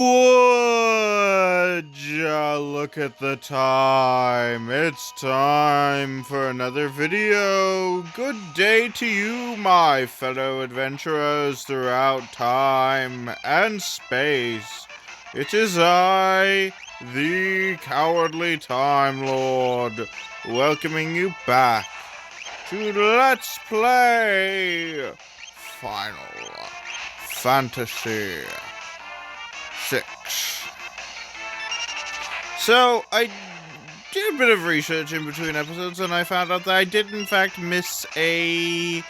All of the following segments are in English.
Would ya look at the time? It's time for another video. Good day to you, my fellow adventurers throughout time and space. It is I, the Cowardly Time Lord, welcoming you back to Let's Play Final Fantasy 6. So, I did a bit of research in between episodes, and I found out that I did in fact miss a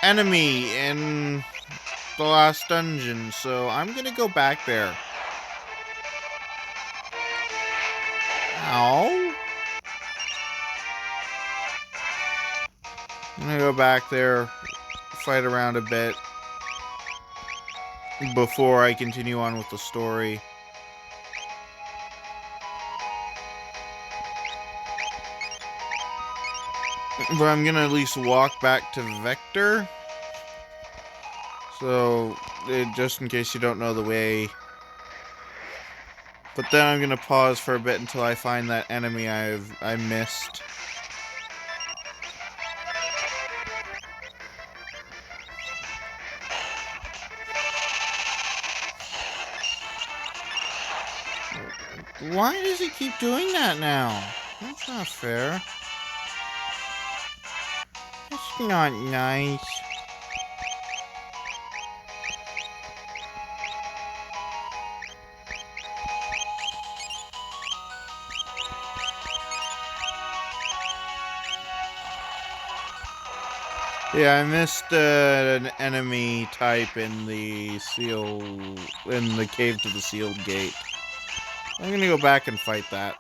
enemy in the last dungeon, so I'm gonna go back there. Ow. I'm gonna go back there, fight around a bit, before I continue on with the story. But I'm gonna at least walk back to Vector. So, just in case you don't know the way. But then I'm gonna pause for a bit until I find that enemy I missed. Why does he keep doing that now? That's not fair. That's not nice. Yeah, I missed an enemy type in the cave to the sealed gate. I'm gonna go back and fight that.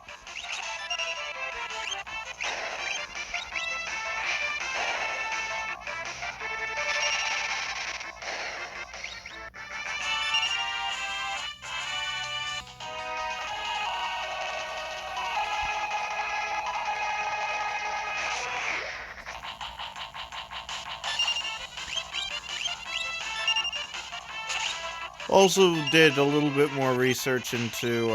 Also did a little bit more research into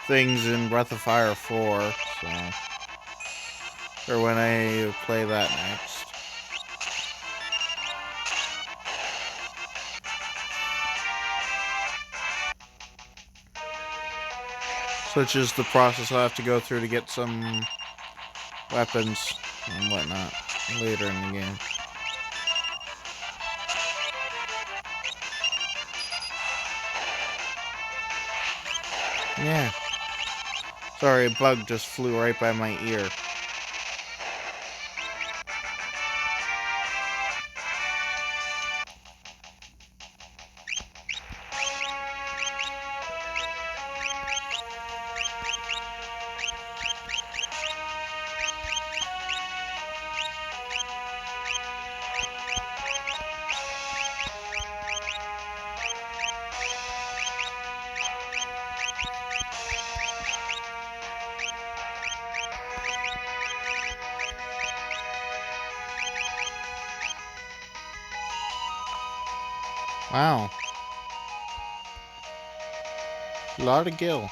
things in Breath of Fire 4, so for when I play that next. Such as the process I have to go through to get some weapons and whatnot later in the game. Yeah. Sorry, a bug just flew right by my ear. Wow. A lot of gil.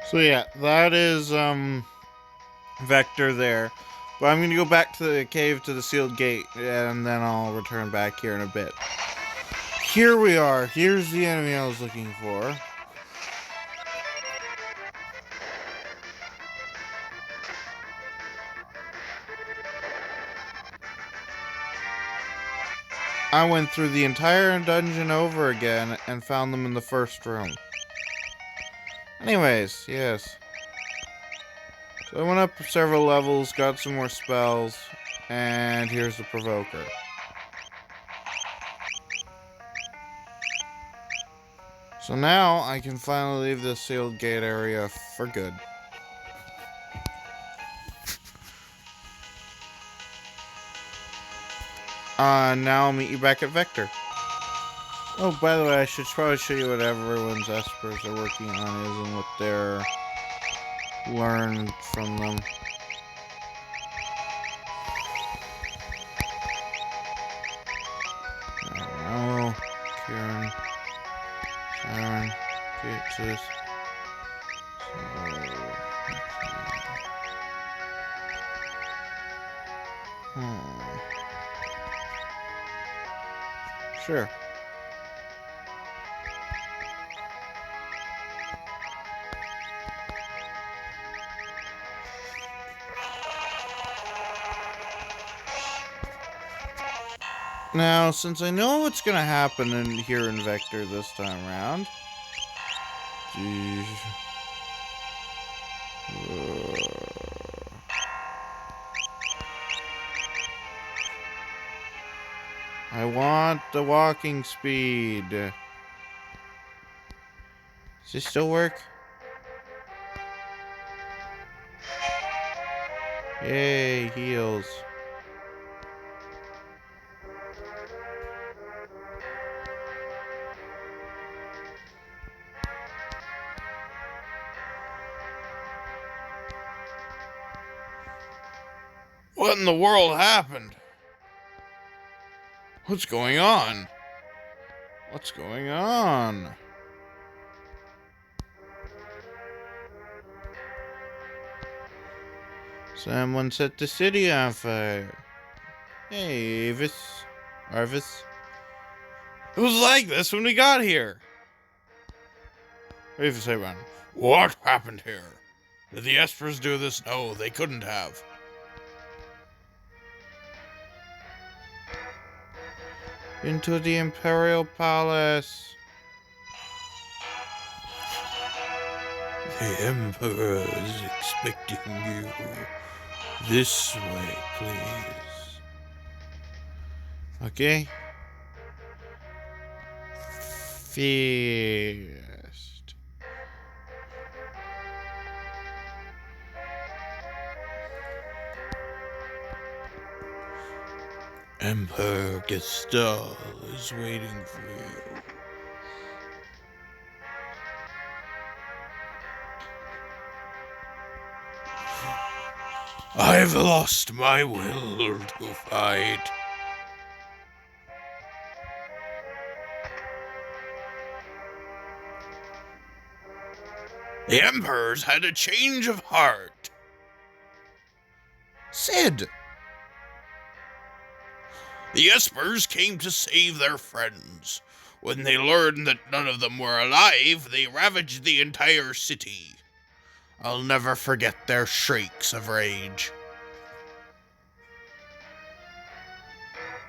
So yeah, that is Vector there. But I'm gonna go back to the cave to the sealed gate, and then I'll return back here in a bit. Here we are. Here's the enemy I was looking for. I went through the entire dungeon over again and found them in the first room. Anyways, yes. So I went up several levels, got some more spells, and here's the Provoker. So now I can finally leave this sealed gate area for good. Now I'll meet you back at Vector. Oh, by the way, I should probably show you what everyone's espers are working on is and what they're learned from them. Oh, Kieran, Siren, Beatrice. Sure. Now, since I know what's gonna happen here in Vector this time around, I want the walking speed. Does this still work? Yay, heals. What in the world happened? What's going on? What's going on? Someone set the city on fire. Hey, Avis. Arvis. It was like this when we got here. Avis, hey, man. What happened here? Did the Espers do this? No, they couldn't have. Into the Imperial Palace. The Emperor is expecting you. This way, please. Okay. Fast. Emperor Gestal is waiting for you. I've lost my will to fight. The Emperor's had a change of heart. Cid! The Espers came to save their friends. When they learned that none of them were alive, they ravaged the entire city. I'll never forget their shrieks of rage.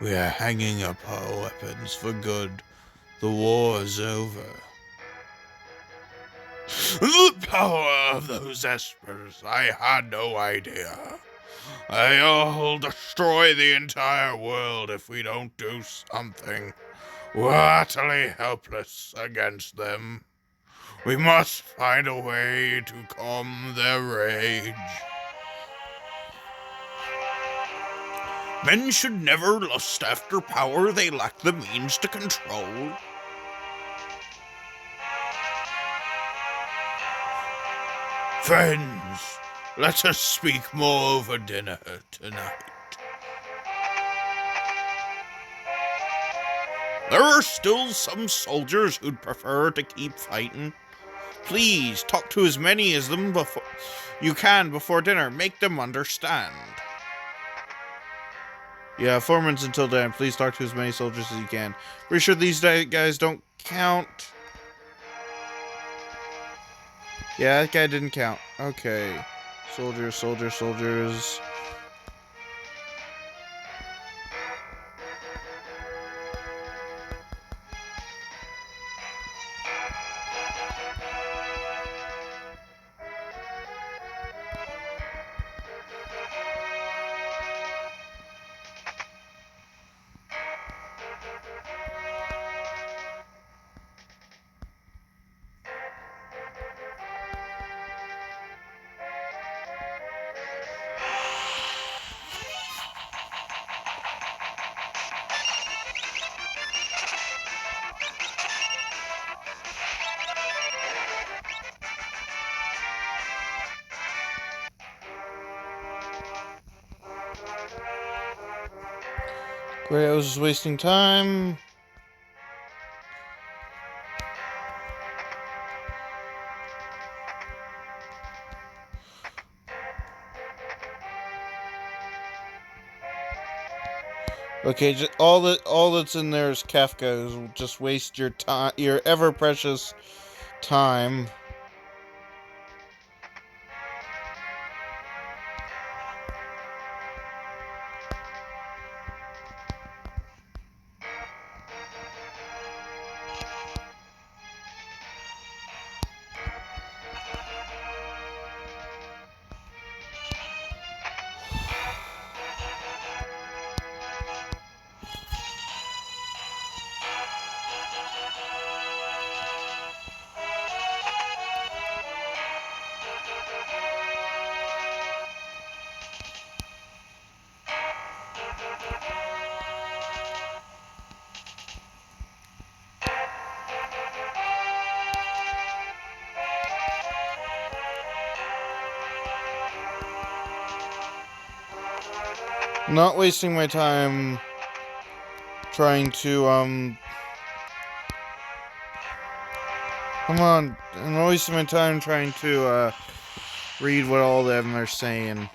We are hanging up our weapons for good. The war's over. The power of those Espers, I had no idea. They'll destroy the entire world if we don't do something. We're utterly helpless against them. We must find a way to calm their rage. Men should never lust after power they lack the means to control. Friends, let us speak more over dinner tonight. There are still some soldiers who'd prefer to keep fighting. Please, talk to as many as them you can before dinner. Make them understand. Yeah, 4 minutes until then. Please talk to as many soldiers as you can. Pretty sure these guys don't count. Yeah, that guy didn't count. Okay. Soldiers, soldiers, soldiers. Great, I was just wasting time. Okay, just all that's in there is Kefka. Just waste your time, your ever precious time. Not wasting my time trying to, come on. I'm not wasting my time trying to, read what all of them are saying.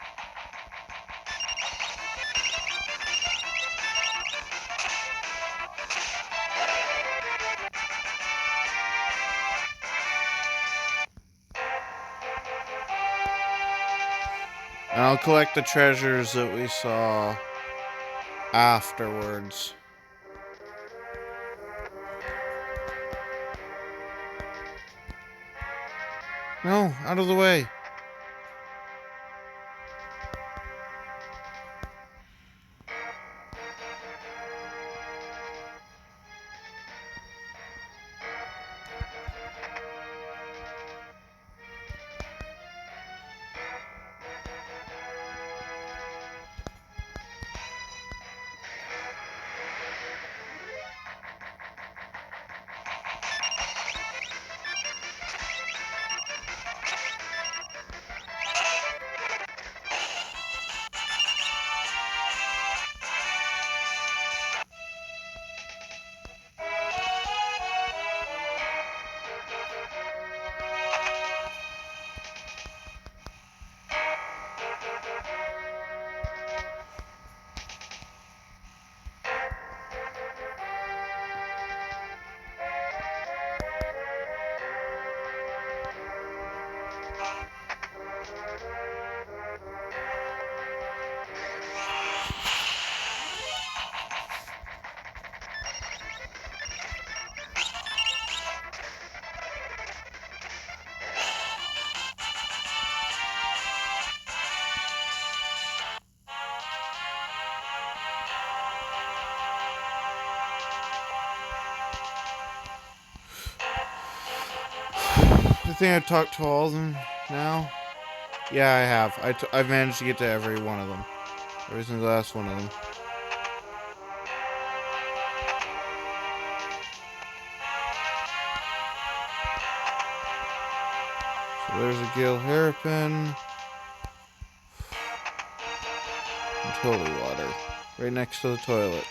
And I'll collect the treasures that we saw afterwards. No, out of the way. I think I've talked to all of them now. Yeah, I have. I've managed to get to every one of them. Every single last one of them. So there's a Gale hairpin. And holy water. Right next to the toilet.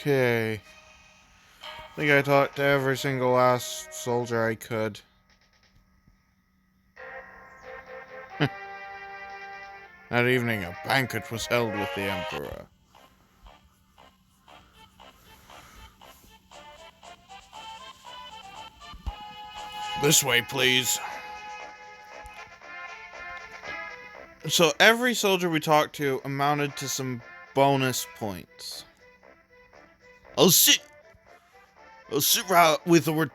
Okay. I think I talked to every single last soldier I could. That evening, a banquet was held with the Emperor. This way, please. So every soldier we talked to amounted to some bonus points. I'll sit right with the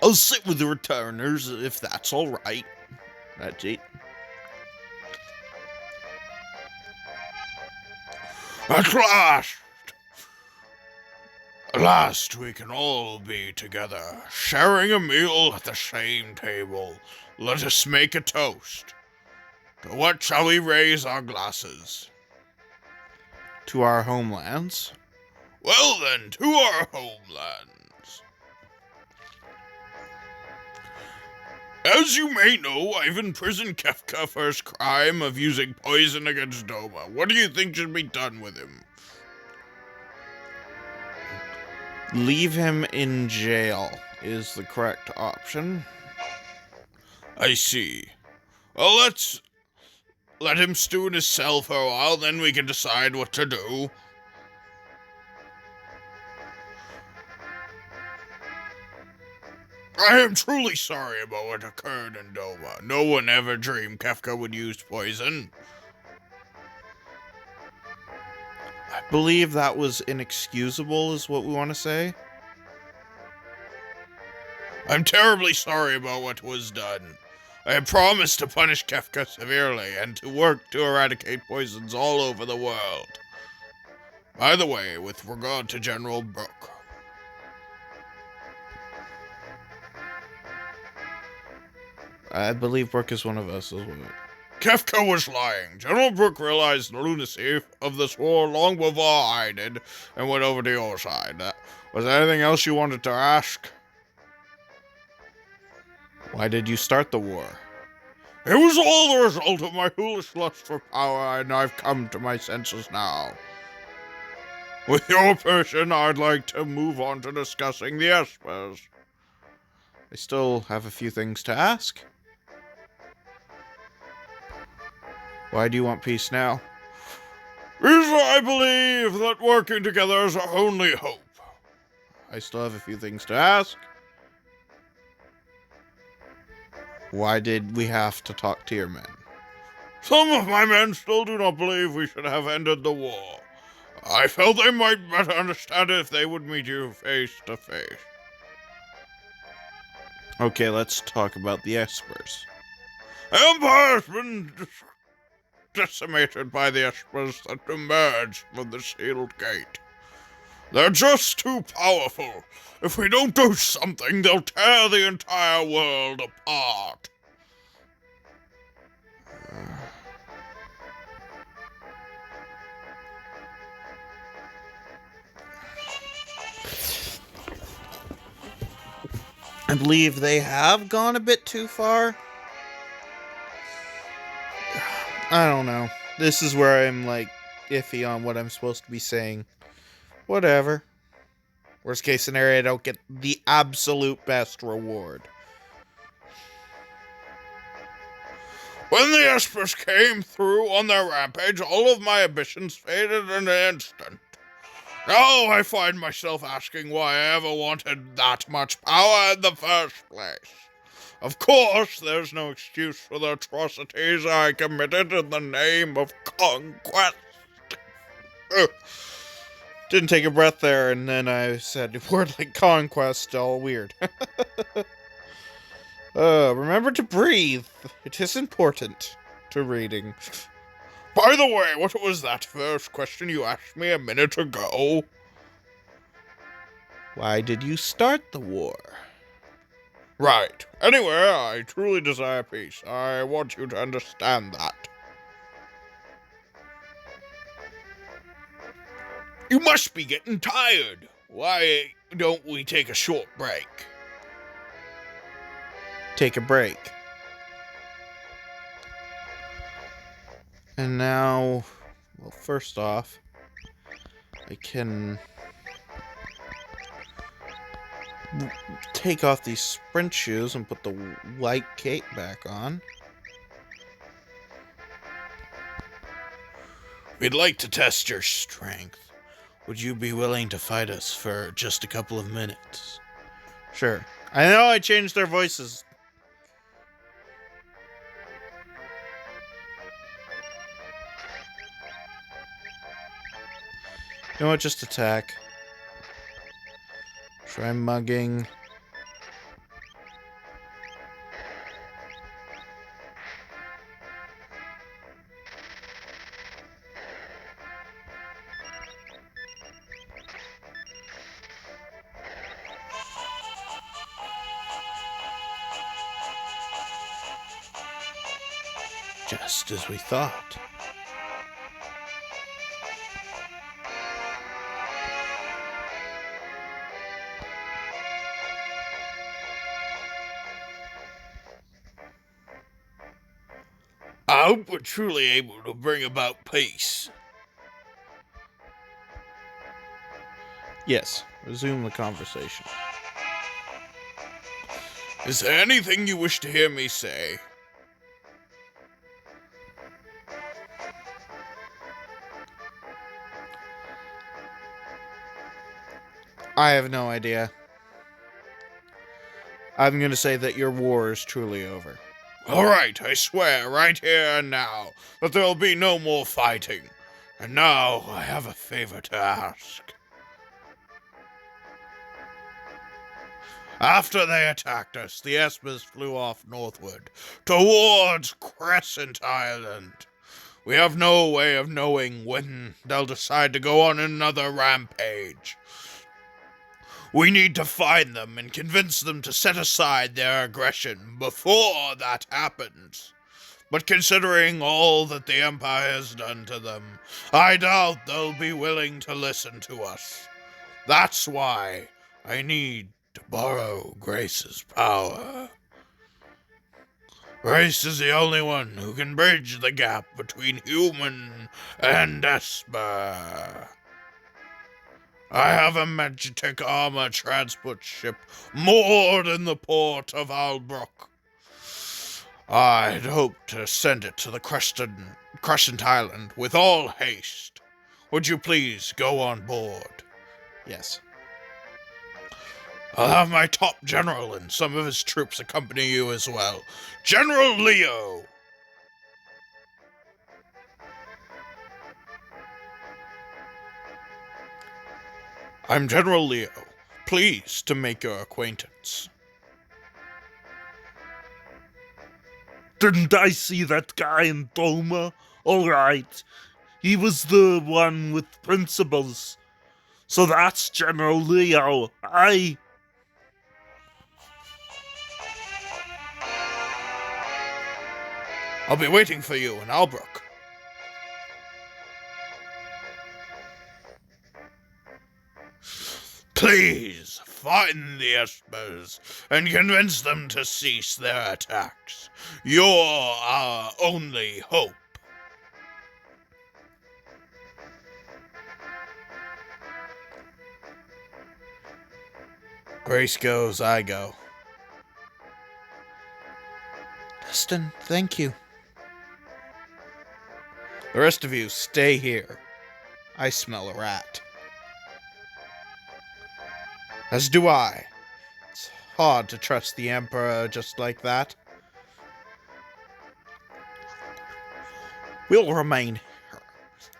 I'll sit with the returners if that's all right. That's it. At last we can all be together, sharing a meal at the same table. Let us make a toast. To what shall we raise our glasses? To our homelands. Well then, to our homelands. As you may know, I've imprisoned Kefka for his crime of using poison against Doma. What do you think should be done with him? Leave him in jail is the correct option. I see. Well, let's let him stew in his cell for a while, then we can decide what to do. I am truly sorry about what occurred in Doma. No one ever dreamed Kefka would use poison. I believe that was inexcusable, is what we want to say. I'm terribly sorry about what was done. I have promised to punish Kefka severely and to work to eradicate poisons all over the world. By the way, with regard to General Brooke. I believe Brooke is one of us as well. Kefka was lying. General Brooke realized the lunacy of this war long before I did and went over to your side. Was there anything else you wanted to ask? Why did you start the war? It was all the result of my foolish lust for power, and I've come to my senses now. With your permission, I'd like to move on to discussing the Espers. I still have a few things to ask. Why do you want peace now? Because I believe that working together is our only hope. I still have a few things to ask. Why did we have to talk to your men? Some of my men still do not believe we should have ended the war. I felt they might better understand it if they would meet you face to face. Okay, let's talk about the Espers. Empire has been decimated by the Espers that emerged from the sealed gate. They're just too powerful. If we don't do something, they'll tear the entire world apart. I believe they have gone a bit too far. I don't know. This is where I'm like iffy on what I'm supposed to be saying. Whatever. Worst case scenario, I don't get the absolute best reward. When the Espers came through on their rampage, all of my ambitions faded in an instant. Now I find myself asking why I ever wanted that much power in the first place. Of course, there's no excuse for the atrocities I committed in the name of conquest. Didn't take a breath there, and then I said a word like conquest, all weird. Remember to breathe. It is important to reading. By the way, what was that first question you asked me a minute ago? Why did you start the war? Right. Anyway, I truly desire peace. I want you to understand that. You must be getting tired. Why don't we take a short break? Take a break. And now, well, first off, I can take off these sprint shoes and put the white cape back on. We'd like to test your strength. Would you be willing to fight us for just a couple of minutes? Sure. I know I changed their voices. You know what? Just attack. Try mugging. Just as we thought. I hope we're truly able to bring about peace. Yes, resume the conversation. Is there anything you wish to hear me say? I have no idea. I'm going to say that your war is truly over. All right, I swear right here and now that there will be no more fighting. And now I have a favor to ask. After they attacked us, the Espers flew off northward, towards Crescent Island. We have no way of knowing when they'll decide to go on another rampage. We need to find them and convince them to set aside their aggression before that happens. But considering all that the Empire has done to them, I doubt they'll be willing to listen to us. That's why I need to borrow Grace's power. Grace is the only one who can bridge the gap between human and Esper. I have a Magitek armor transport ship moored in the port of Albrook. I'd hoped to send it to the Crescent Island with all haste. Would you please go on board? Yes. I'll have my top general and some of his troops accompany you as well. General Leo! I'm General Leo. Pleased to make your acquaintance. Didn't I see that guy in Doma? Alright. He was the one with principles. So that's General Leo. I'll be waiting for you in Albrook. Please, find the Espers and convince them to cease their attacks. You're our only hope. Grace goes, I go. Dustin, thank you. The rest of you, stay here. I smell a rat. As do I. It's hard to trust the Emperor just like that. We'll remain here.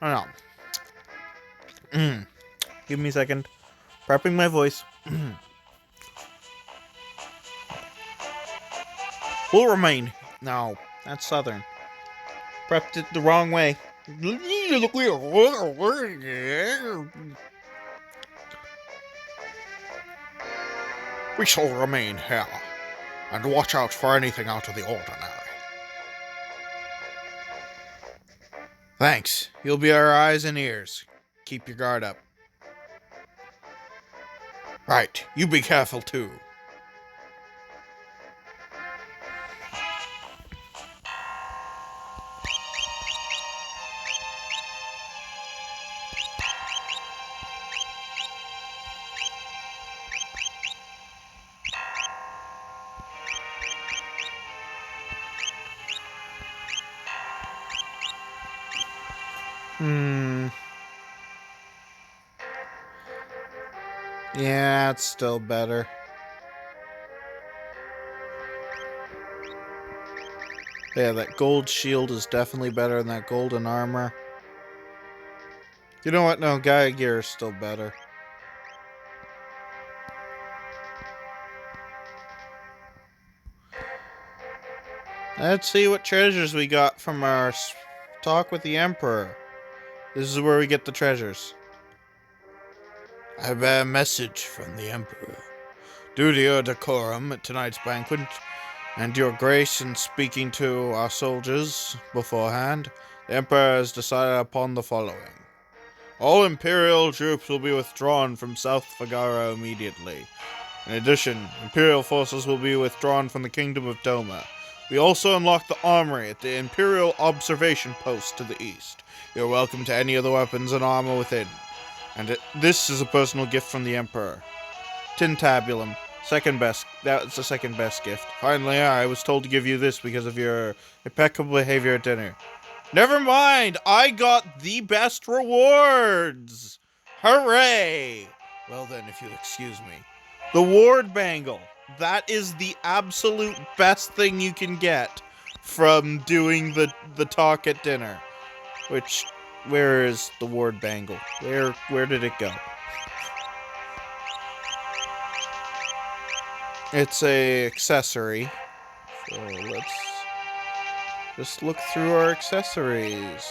Oh, no. Give me a second. Prepping my voice. We'll remain. No, that's Southern. Prepped it the wrong way. We shall remain here and watch out for anything out of the ordinary. Thanks. You'll be our eyes and ears. Keep your guard up. Right, you be careful too. Yeah, it's still better. Yeah, that gold shield is definitely better than that golden armor. You know what? No, Gaia gear is still better. Let's see what treasures we got from our talk with the Emperor. This is where we get the treasures. I bear a message from the Emperor. Due to your decorum at tonight's banquet, And your grace, in speaking to our soldiers beforehand, the Emperor has decided upon the following. All Imperial troops will be withdrawn from South Figaro immediately. In addition, Imperial forces will be withdrawn from the Kingdom of Doma. We also unlock the armory at the Imperial Observation Post to the east. You're welcome to any of the weapons and armor within. And this is a personal gift from the Emperor. Tintabulum. That's the second best gift. Finally, I was told to give you this because of your impeccable behavior at dinner. Never mind! I got the best rewards! Hooray! Well then, if you'll excuse me. The Ward Bangle. That is the absolute best thing you can get from doing the talk at dinner. Where is the Ward Bangle? Where did it go? It's a accessory. So let's just look through our accessories.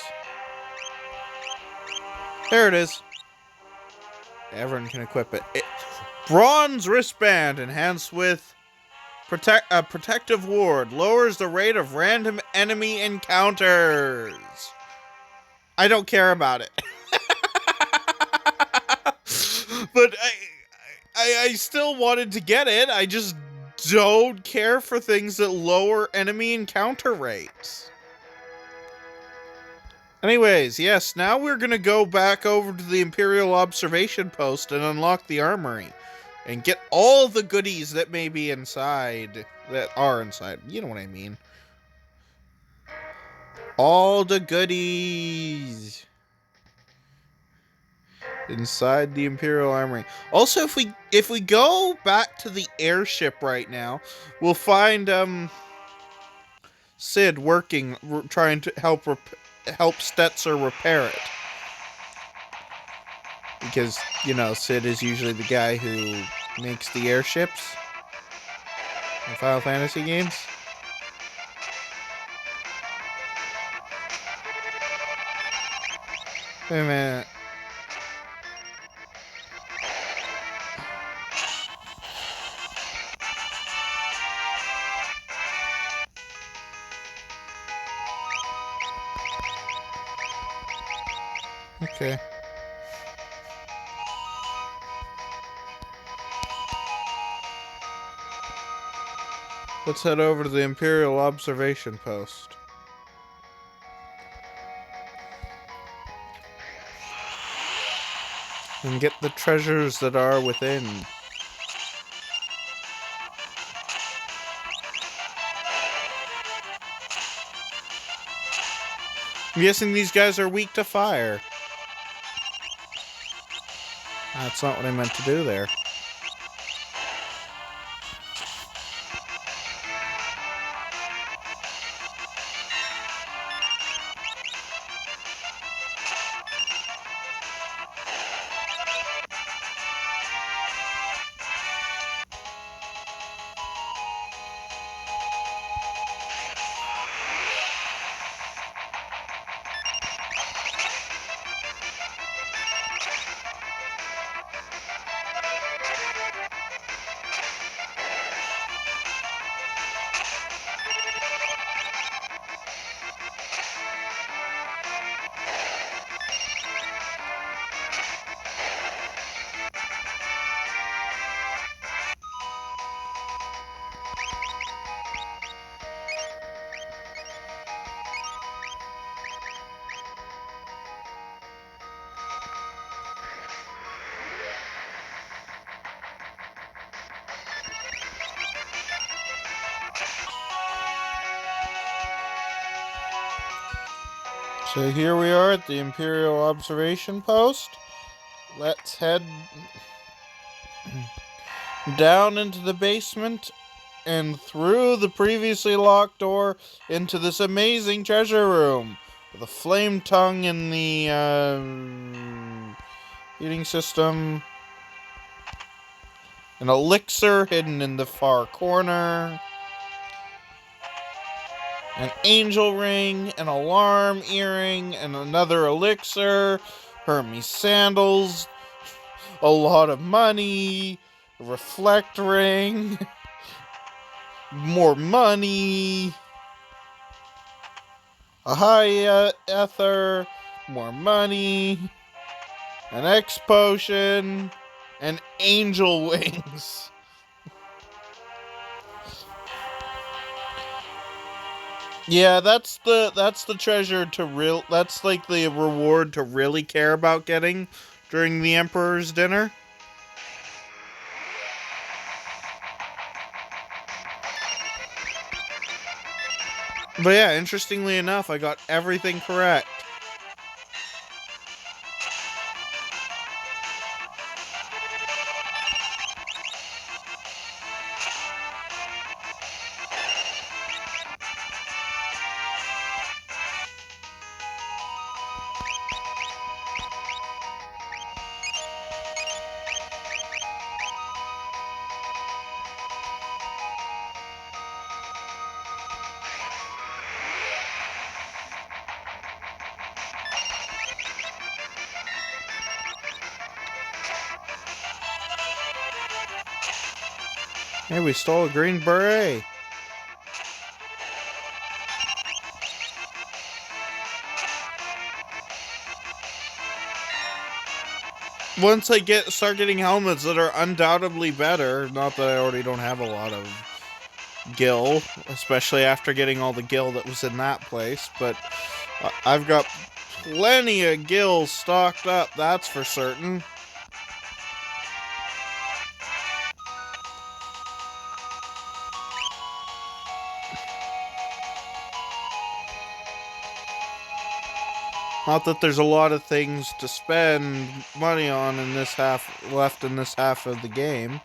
There it is. Everyone can equip it. Bronze wristband enhanced with protective ward. Lowers the rate of random enemy encounters. I don't care about it. But I still wanted to get it. I just don't care for things that lower enemy encounter rates. Anyways, yes, now we're gonna go back over to the Imperial Observation Post and unlock the armory. And get all the goodies that may be inside. That are inside. You know what I mean. All the goodies inside the Imperial Armory. Also, if we go back to the airship right now, we'll find Sid working, trying to help Stetzer repair it. Because, you know, Sid is usually the guy who makes the airships in Final Fantasy games. Wait a minute. Okay. Let's head over to the Imperial Observation Post. And get the treasures that are within. I'm guessing these guys are weak to fire. That's not what I meant to do there. So here we are at the Imperial Observation Post. Let's head down into the basement and through the previously locked door into this amazing treasure room with a flame tongue in the heating system, an elixir hidden in the far corner, an angel ring, an alarm earring, and another elixir, Hermes sandals, a lot of money, a reflect ring, more money, a high ether, more money, an X potion, and angel wings. Yeah, that's the treasure to that's like the reward to really care about getting during the Emperor's dinner. But yeah, interestingly enough, I got everything correct. Hey, we stole a green beret. Once I start getting helmets that are undoubtedly better, not that I already don't have a lot of gil, especially after getting all the gil that was in that place, but I've got plenty of gil stocked up, that's for certain. Not that there's a lot of things to spend money on in this left in this half of the game.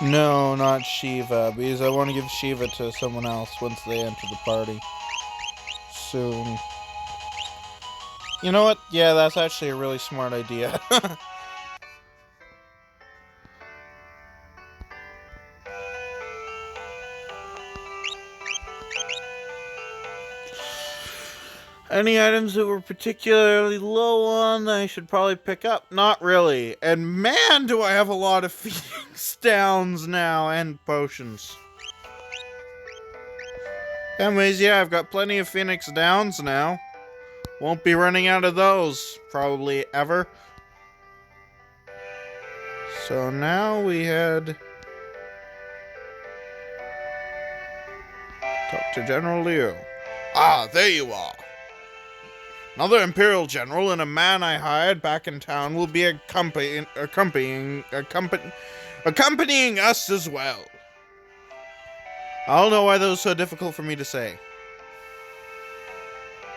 No, not Shiva, because I want to give Shiva to someone else once they enter the party. Soon. You know what? Yeah, that's actually a really smart idea. Any items that we're particularly low on I should probably pick up? Not really. And man, do I have a lot of Phoenix Downs now and potions. Anyways, yeah, I've got plenty of Phoenix Downs now. Won't be running out of those, probably ever. So now we head... talk to General Liu. Ah, there you are. Another Imperial General and a man I hired back in town will be accompanying us as well. I don't know why those are so difficult for me to say.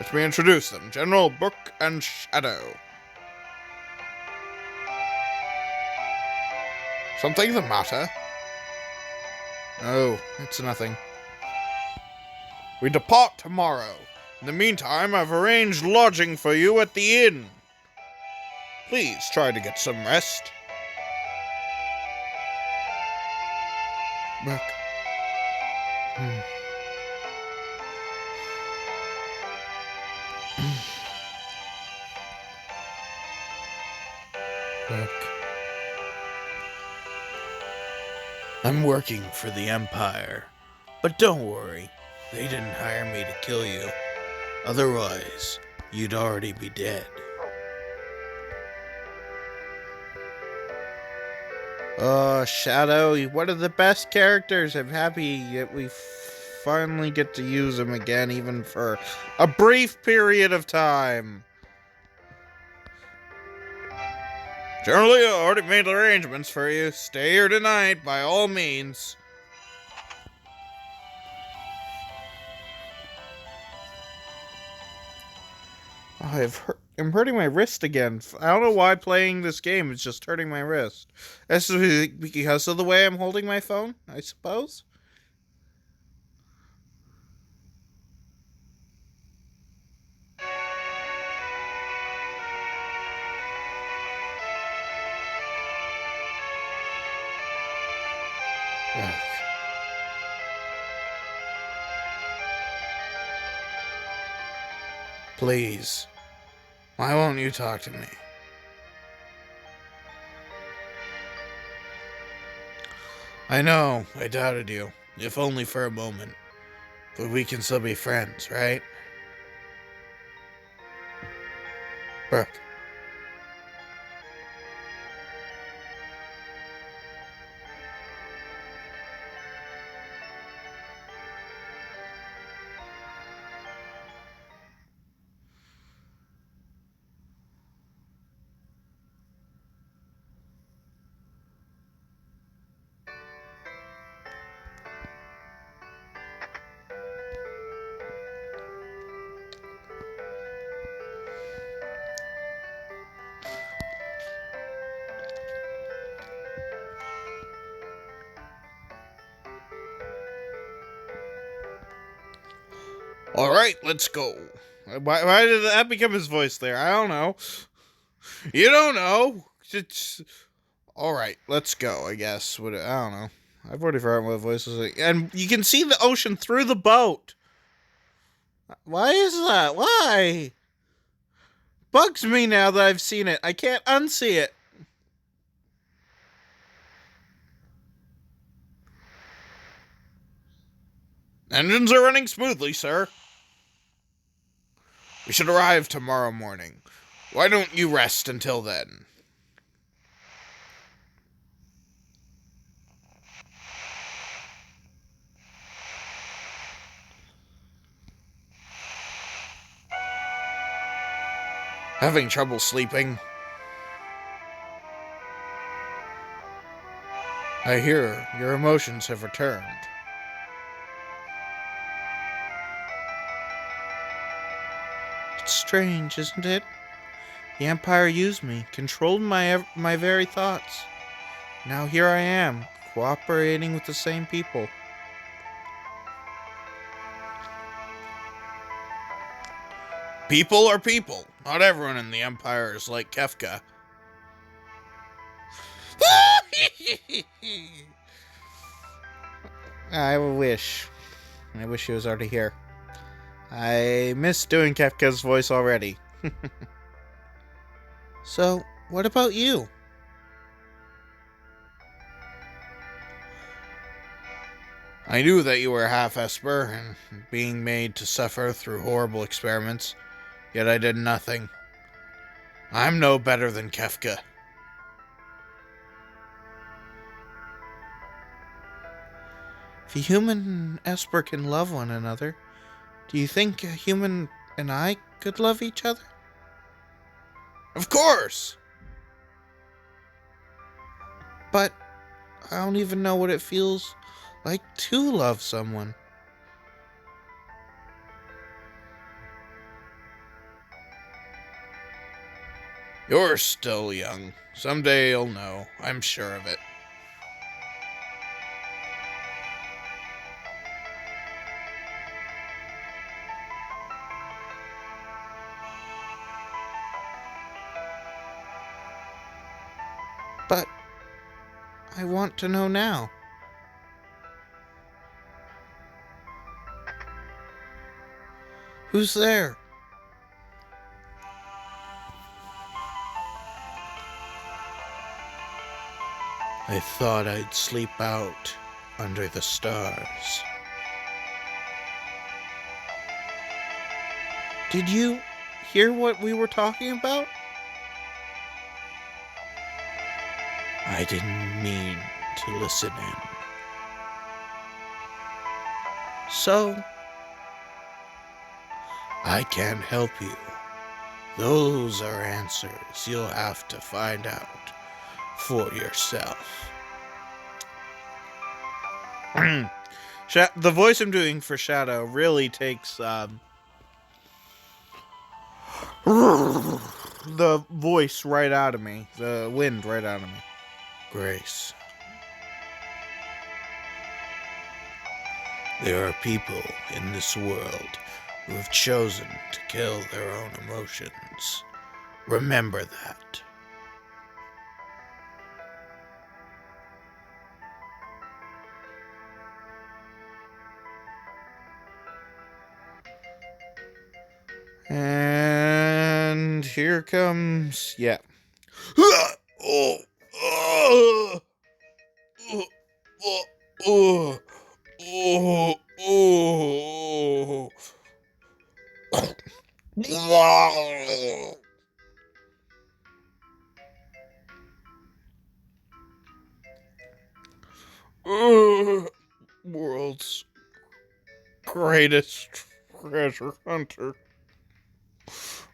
Let me introduce them. General Book and Shadow. Something the matter? No, it's nothing. We depart tomorrow. In the meantime, I've arranged lodging for you at the inn. Please try to get some rest. Look. Look. I'm working for the Empire. But don't worry. They didn't hire me to kill you. Otherwise, you'd already be dead. Oh, Shadow, one of the best characters. I'm happy that we finally get to use him again, even for a brief period of time. Generally, I already made arrangements for you. Stay here tonight, by all means. Oh, I'm hurting my wrist again. I don't know why playing this game is just hurting my wrist. That's because of the way I'm holding my phone, I suppose. Ugh. Please, why won't you talk to me? I know, I doubted you, if only for a moment. But we can still be friends, right? Brooke. All right, let's go. Why did that become his voice there? I don't know. You don't know. It's all right. Let's go. I guess. I don't know. I've already forgotten what voice is like. And you can see the ocean through the boat. Why is that? Why? Bugs me now that I've seen it. I can't unsee it. Engines are running smoothly, sir. We should arrive tomorrow morning. Why don't you rest until then? Having trouble sleeping? I hear your emotions have returned. It's strange, isn't it? The Empire used me, controlled my very thoughts. Now here I am, cooperating with the same people. People are people. Not everyone in the Empire is like Kefka. I wish. I wish he was already here. I miss doing Kefka's voice already. So, what about you? I knew that you were half Esper and being made to suffer through horrible experiments, yet I did nothing. I'm no better than Kefka. If a human and Esper can love one another, do you think a human and I could love each other? Of course! But I don't even know what it feels like to love someone. You're still young. Someday you'll know. I'm sure of it. But I want to know now. Who's there? I thought I'd sleep out under the stars. Did you hear what we were talking about? I didn't mean to listen in. So, I can't help you. Those are answers you'll have to find out for yourself. The voice I'm doing for Shadow really takes the voice right out of me, the wind right out of me. Grace. There are people in this world who have chosen to kill their own emotions. Remember that. And here comes, yeah. World's greatest treasure hunter.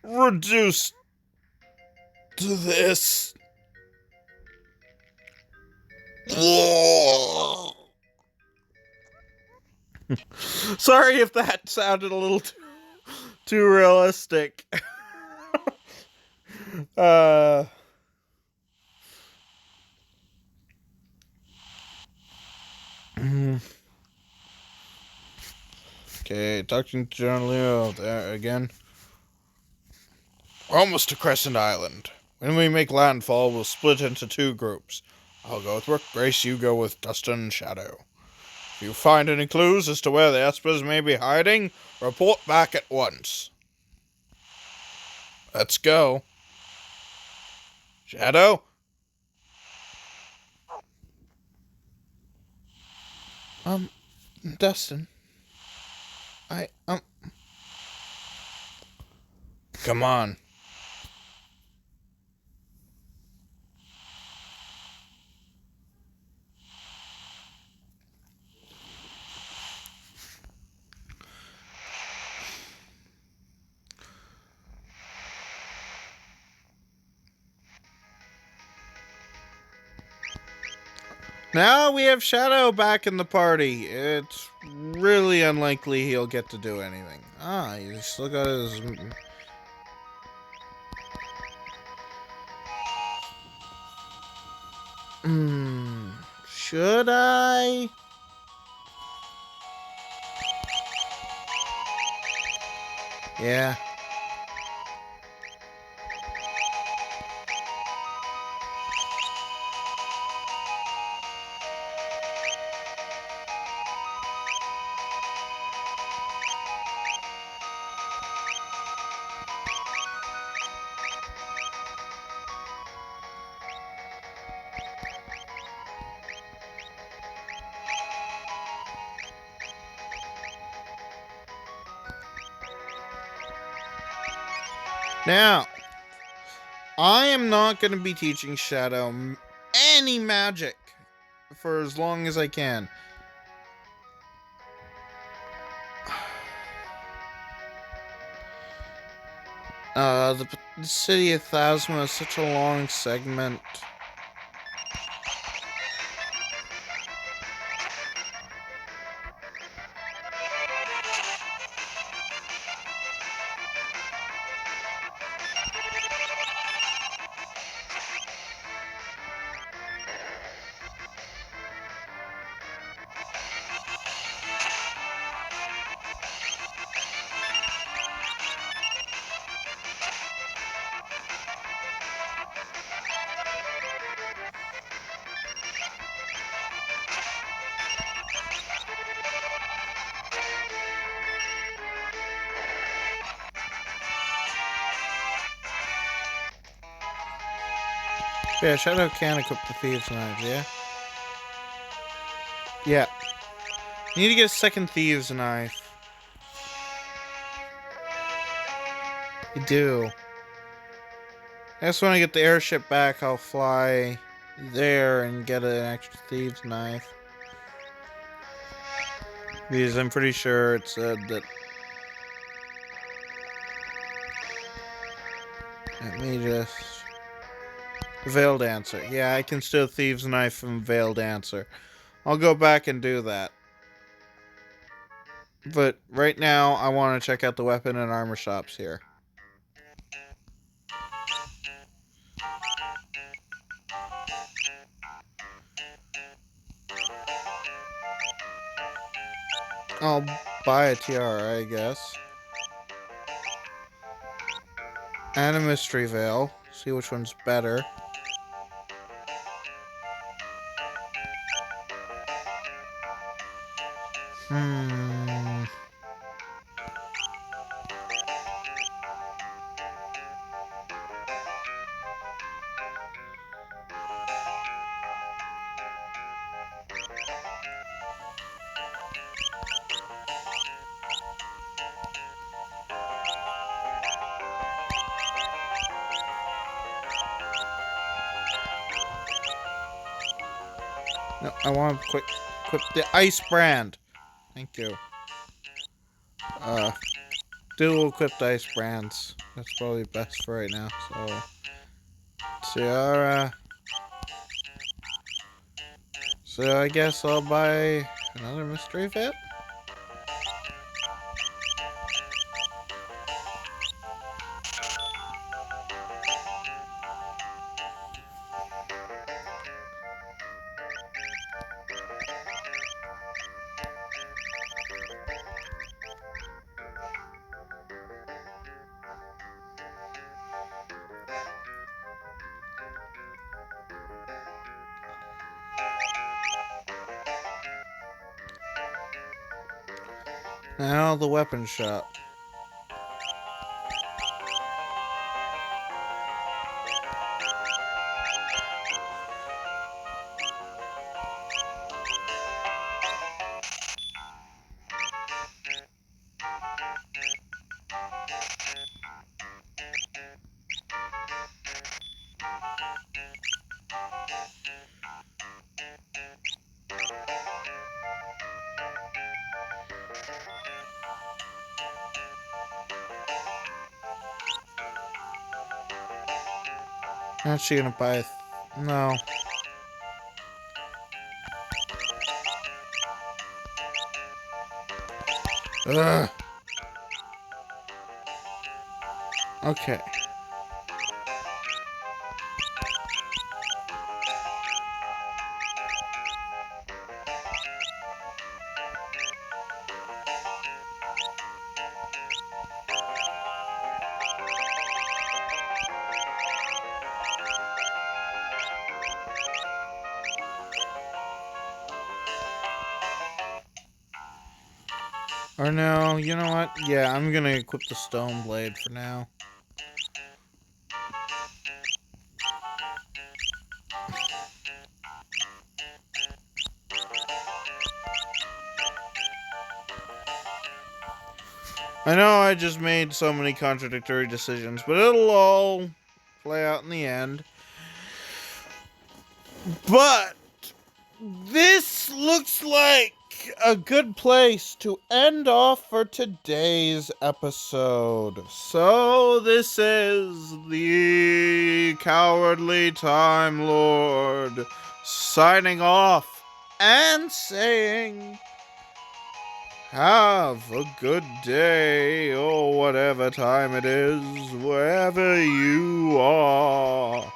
Reduced to this. Sorry if that sounded a little too realistic. Okay, talking to John Leo there again. We're almost to Crescent Island. When we make landfall, we'll split into 2 groups. I'll go with Rook, Grace, you go with Dustin and Shadow. If you find any clues as to where the Espers may be hiding, report back at once. Let's go. Shadow? Dustin. Come on. Now we have Shadow back in the party. It's really unlikely he'll get to do anything. He's still got his... Should I? Yeah. Now, I am not going to be teaching Shadow any magic for as long as I can. The city of Thasma is such a long segment. Yeah, Shadow can equip the Thieves' Knives, yeah? Yeah. You need to get a second Thieves' Knife. You do. I guess when I get the airship back, I'll fly there and get an extra Thieves' Knife. Because I'm pretty sure it said that... Let me just... Veil Dancer. Yeah, I can steal Thieves' Knife from Veil Dancer. I'll go back and do that. But right now, I want to check out the weapon and armor shops here. I'll buy a tiara, I guess. And a mystery veil. See which one's better. No, I want to equip the ice brand. Thank you. Dual equipped ice brands. That's probably best for right now. So, tiara. So I guess I'll buy another mystery veil. Now the weapon shop. I'm actually gonna buy no. Ugh. Okay. Or no, you know what? Yeah, I'm gonna equip the stone blade for now. I know I just made so many contradictory decisions, but it'll all play out in the end. But this looks like a good place to end off for today's episode. So this is the Cowardly Time Lord signing off and saying, have a good day, or whatever time it is, wherever you are.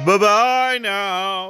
Bye-bye now.